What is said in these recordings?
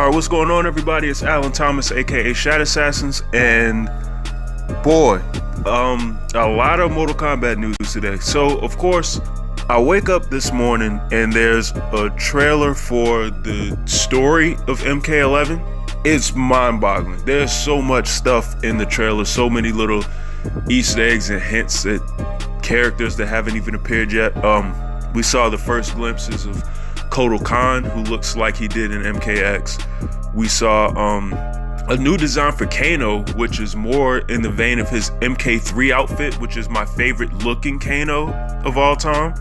All right, what's going on, everybody? It's Alan Thomas, aka Shadow Assassins, and boy, a lot of Mortal Kombat news today. So, of course, I wake up this morning and there's a trailer for the story of MK11. It's mind-boggling. There's so much stuff in the trailer, so many little Easter eggs and hints at characters that haven't even appeared yet. We saw the first glimpses of Kotal Khan, who looks like he did in MKX. We saw a new design for Kano, which is more in the vein of his MK3 outfit, which is my favorite looking Kano of all time.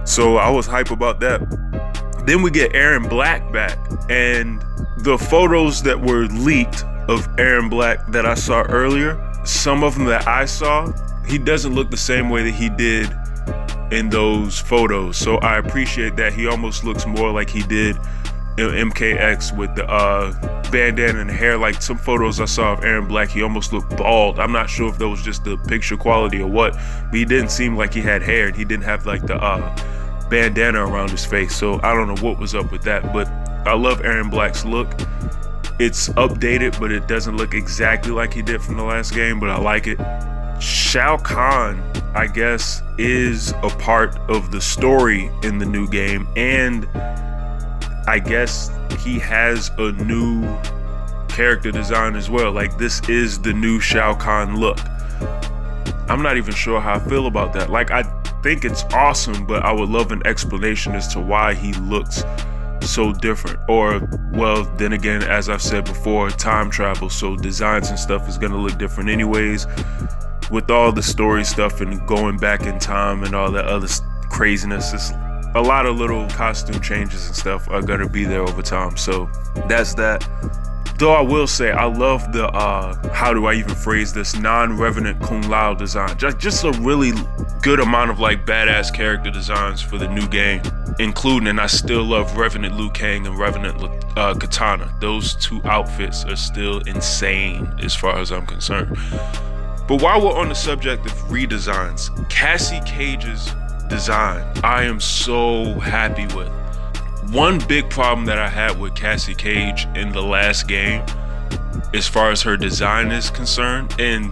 So I was hype about that. Then we get Aaron Black back, and the photos that were leaked of Aaron Black that I saw earlier, some of them that I saw, he doesn't look the same way that he did in those photos. So I appreciate that. He almost looks more like he did in MKX with the bandana and hair. Like some photos I saw of Aaron Black, he almost looked bald. I'm not sure if that was just the picture quality or what, but he didn't seem like he had hair, and he didn't have like the bandana around his face. So I don't know what was up with that, but I love Aaron Black's look. It's updated, but it doesn't look exactly like he did from the last game, but I like it. Shao Kahn, I guess, is a part of the story in the new game, and I guess he has a new character design as well. Like, this is the new Shao Kahn look. I'm not even sure how I feel about that. Like, I think it's awesome, but I would love an explanation as to why he looks so different. Or, well, then again, as I've said before, time travel, so designs and stuff is gonna look different anyways. With all the story stuff and going back in time and all that other craziness, it's a lot of little costume changes and stuff are gonna be there over time. So that's that. Though I will say, I love the how do I even phrase this, non-Revenant Kung Lao design. Just a really good amount of like badass character designs for the new game, including, and I still love Revenant Liu Kang and Revenant Katana. Those two outfits are still insane as far as I'm concerned. But while we're on the subject of redesigns, Cassie Cage's design, I am so happy with. One big problem that I had with Cassie Cage in the last game, as far as her design is concerned, and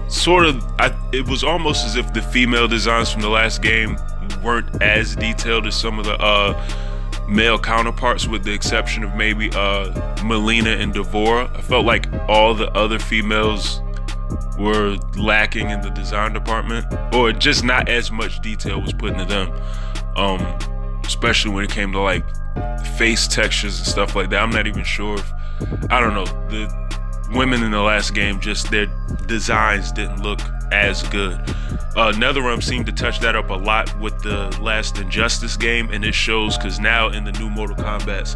sort of, it was almost as if the female designs from the last game weren't as detailed as some of the male counterparts, with the exception of maybe Melina and Devora. I felt like all the other females were lacking in the design department, or just not as much detail was put into them, especially when it came to like face textures and stuff like that. I'm not even sure if, I don't know, the women in the last game, just their designs didn't look as good. NetherRealm seemed to touch that up a lot with the last Injustice game, and it shows, because now in the new Mortal Kombat's,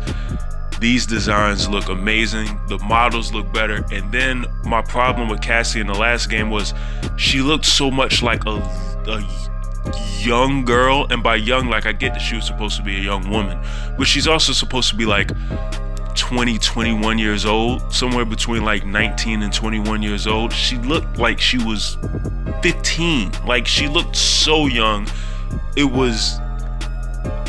these designs look amazing, the models look better. And then my problem with Cassie in the last game was she looked so much like a young girl, and by young, like, I get that she was supposed to be a young woman, but she's also supposed to be like 21 years old, somewhere between like 19 and 21 years old. She looked like she was 15, like she looked so young. It was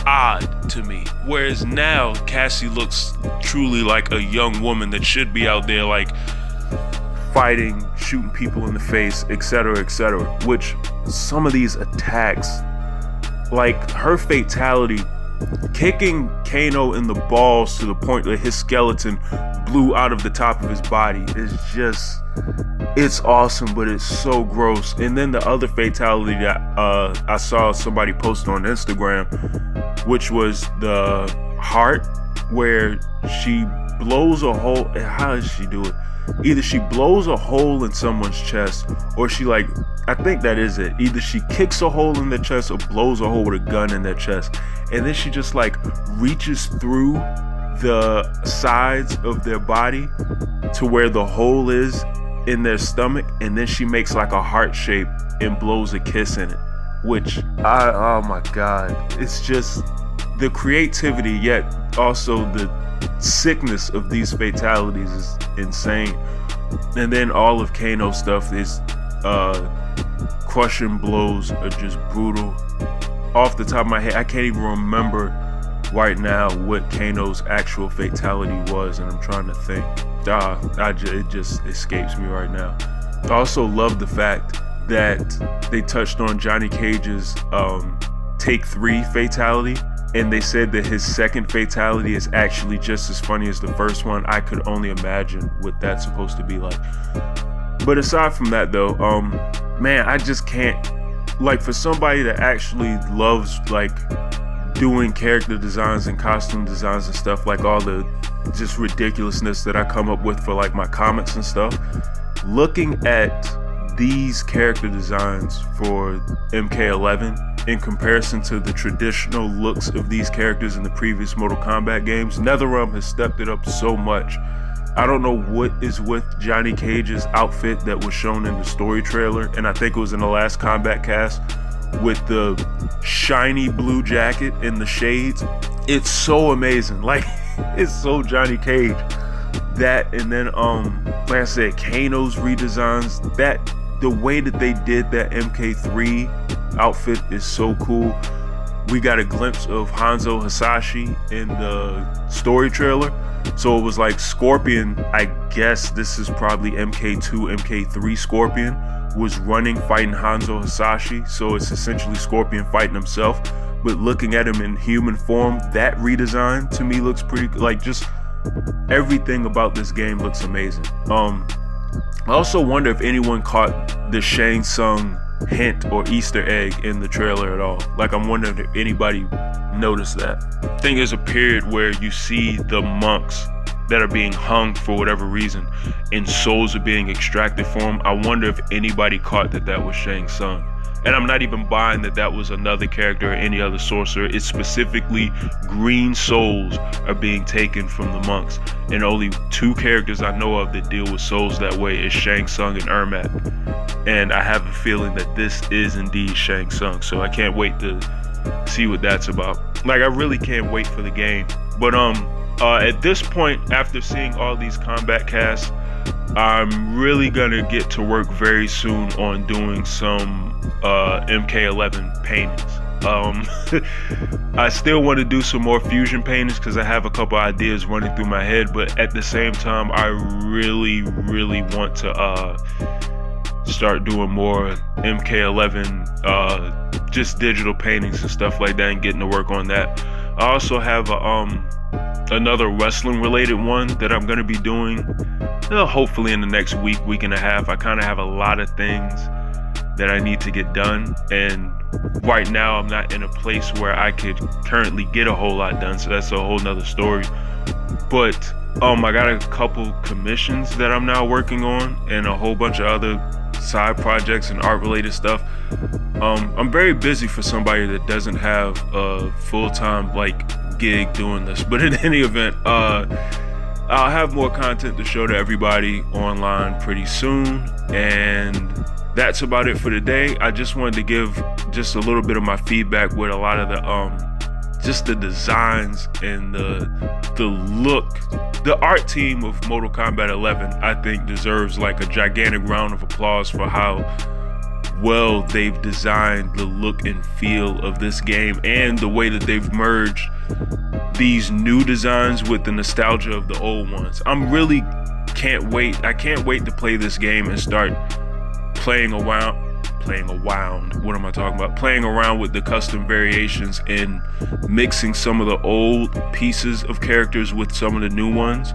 odd to me. Whereas now Cassie looks truly like a young woman that should be out there like fighting, shooting people in the face, etc., etc. Which some of these attacks, like her fatality, kicking Kano in the balls to the point that his skeleton blew out of the top of his body, is just, it's awesome, but it's so gross. And then the other fatality that I saw somebody post on Instagram, which was the heart, where she blows a hole. How does she do it? Either she blows a hole in someone's chest, or she, like, I think that is it. Either she kicks a hole in their chest or blows a hole with a gun in their chest. And then she just like reaches through the sides of their body to where the hole is in their stomach, and then she makes like a heart shape and blows a kiss in it, which oh my god, it's just the creativity, yet also the sickness of these fatalities is insane. And then all of Kano's stuff is crushing blows are just brutal. Off the top of my head, I can't even remember right now what Kano's actual fatality was, and I'm trying to think. It just escapes me right now. I also love the fact that they touched on Johnny Cage's Take 3 fatality, and they said that his second fatality is actually just as funny as the first one. I could only imagine what that's supposed to be like. But aside from that though, man, I just can't, like, for somebody that actually loves like doing character designs and costume designs and stuff, like all the just ridiculousness that I come up with for like my comics and stuff, looking at these character designs for MK11 in comparison to the traditional looks of these characters in the previous Mortal Kombat games, NetherRealm has stepped it up so much. I don't know what is with Johnny Cage's outfit that was shown in the story trailer, and I think it was in the last Combat Cast, with the shiny blue jacket and the shades. It's so amazing. Like, it's so Johnny Cage. That, and then like I said, Kano's redesigns, that the way that they did that MK3 outfit is so cool. We got a glimpse of Hanzo Hasashi in the story trailer. So it was like Scorpion, I guess this is probably MK2, MK3 Scorpion, was running, fighting Hanzo Hasashi. So it's essentially Scorpion fighting himself. But looking at him in human form, that redesign to me looks pretty, like, just everything about this game looks amazing. I also wonder if anyone caught the Shang Tsung hint or Easter egg in the trailer at all. Like, I'm wondering if anybody noticed that. I think there's a period where you see the monks that are being hung for whatever reason and souls are being extracted from them. I wonder if anybody caught that was Shang Tsung. And I'm not even buying that was another character or any other sorcerer. It's specifically green souls are being taken from the monks. And only 2 characters I know of that deal with souls that way is Shang Tsung and Ermac. And I have a feeling that this is indeed Shang Tsung. So I can't wait to see what that's about. Like, I really can't wait for the game. But at this point, after seeing all these combat casts, I'm really gonna get to work very soon on doing some MK11 paintings. I still want to do some more fusion paintings because I have a couple ideas running through my head, but at the same time, I really want to start doing more MK11 just digital paintings and stuff like that, and getting to work on that. I also have another wrestling related one that I'm going to be doing hopefully in the next week and a half. I kind of have a lot of things that I need to get done, and right now I'm not in a place where I could currently get a whole lot done, so that's a whole nother story. But I got a couple commissions that I'm now working on, and a whole bunch of other side projects and art related stuff. I'm very busy for somebody that doesn't have a full-time like gig doing this, but in any event, I'll have more content to show to everybody online pretty soon, and that's about it for today. I just wanted to give just a little bit of my feedback with a lot of the just the designs and the look. The art team of Mortal Kombat 11, I think, deserves like a gigantic round of applause for how well they've designed the look and feel of this game, and the way that they've merged these new designs with the nostalgia of the old ones. I can't wait to play this game and start playing around with the custom variations and mixing some of the old pieces of characters with some of the new ones.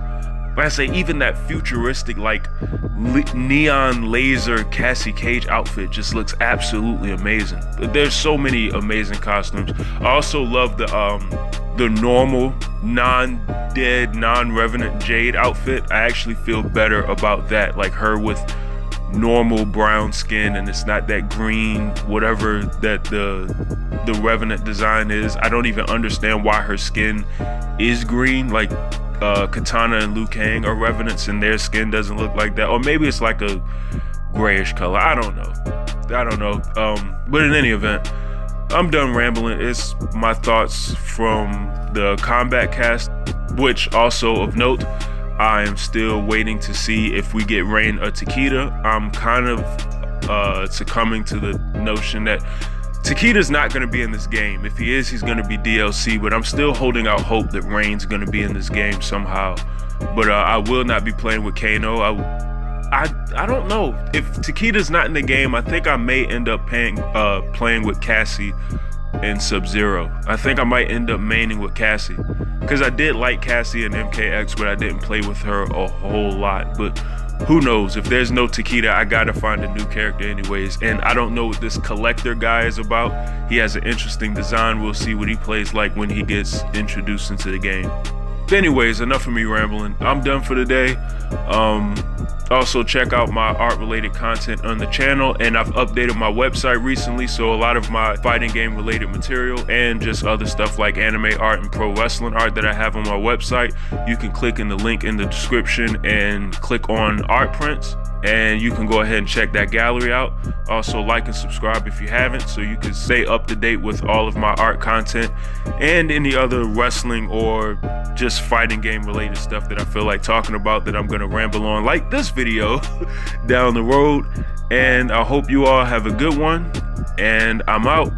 But I say, even that futuristic, like neon laser Cassie Cage outfit just looks absolutely amazing. There's so many amazing costumes. I also love the normal non-dead, non-revenant Jade outfit. I actually feel better about that, like her with normal brown skin, and it's not that green whatever that the Revenant design is. I don't even understand why her skin is green. Like Katana and Liu Kang are Revenants and their skin doesn't look like that, or maybe it's like a grayish color. I don't know. But in any event, I'm done rambling. It's my thoughts from the combat cast, which also of note, I am still waiting to see if we get Reign or Takeda. I'm kind of succumbing to the notion that Takeda's not going to be in this game. If he is, he's going to be DLC, but I'm still holding out hope that Rain's going to be in this game somehow. But I will not be playing with Kano. I don't know. If Takeda's not in the game, I think I may end up playing with Cassie and Sub-Zero. I think I might end up maining with Cassie, because I did like Cassie in MKX, but I didn't play with her a whole lot. But who knows? If there's no Takeda, I gotta find a new character anyways. And I don't know what this collector guy is about. He has an interesting design. We'll see what he plays like when he gets introduced into the game. But anyways, enough of me rambling. I'm done for the day. Also check out my art related content on the channel, and I've updated my website recently, so a lot of my fighting game related material and just other stuff like anime art and pro wrestling art that I have on my website, you can click in the link in the description and click on art prints, and you can go ahead and check that gallery out. Also like and subscribe if you haven't, so you can stay up to date with all of my art content and any other wrestling or just fighting game related stuff that I feel like talking about that I'm gonna ramble on, like this video down the road. And I hope you all have a good one, and I'm out.